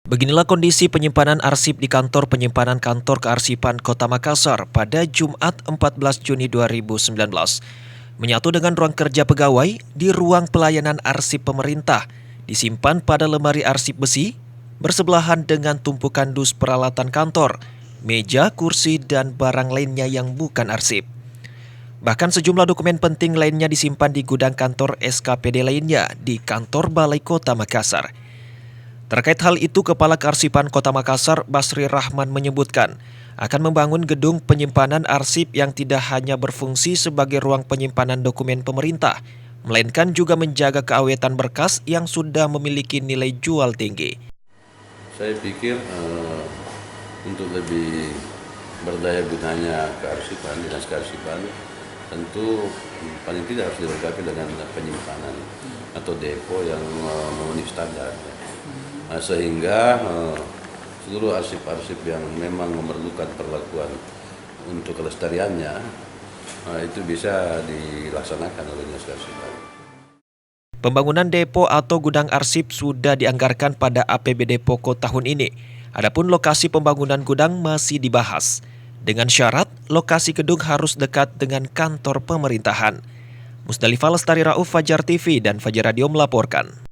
Beginilah kondisi penyimpanan arsip di kantor penyimpanan Kantor Kearsipan Kota Makassar pada Jumat 14 Juni 2019. Menyatu dengan ruang kerja pegawai, di ruang pelayanan arsip pemerintah, disimpan pada lemari arsip besi, bersebelahan dengan tumpukan dus peralatan kantor, meja, kursi, dan barang lainnya yang bukan arsip. Bahkan sejumlah dokumen penting lainnya disimpan di gudang kantor SKPD lainnya di kantor Balai Kota Makassar. Terkait hal itu, Kepala Kearsipan Kota Makassar, Basri Rahman menyebutkan akan membangun gedung penyimpanan arsip yang tidak hanya berfungsi sebagai ruang penyimpanan dokumen pemerintah, melainkan juga menjaga keawetan berkas yang sudah memiliki nilai jual tinggi. Saya pikir untuk lebih berdaya gunanya kearsipan, dinas kearsipan, tentu paling tidak harus dilengkapi dengan penyimpanan atau depo yang memenuhi standar. Sehingga seluruh arsip-arsip yang memang memerlukan perlakuan untuk kelestariannya itu bisa dilaksanakan oleh dinas kearsipan. Pembangunan depo atau gudang arsip sudah dianggarkan pada APBD Pokok tahun ini. Adapun lokasi pembangunan gudang masih dibahas. Dengan syarat, lokasi gedung harus dekat dengan kantor pemerintahan. Musdalifah Lestari Rauf, Fajar TV dan Fajar Radio melaporkan.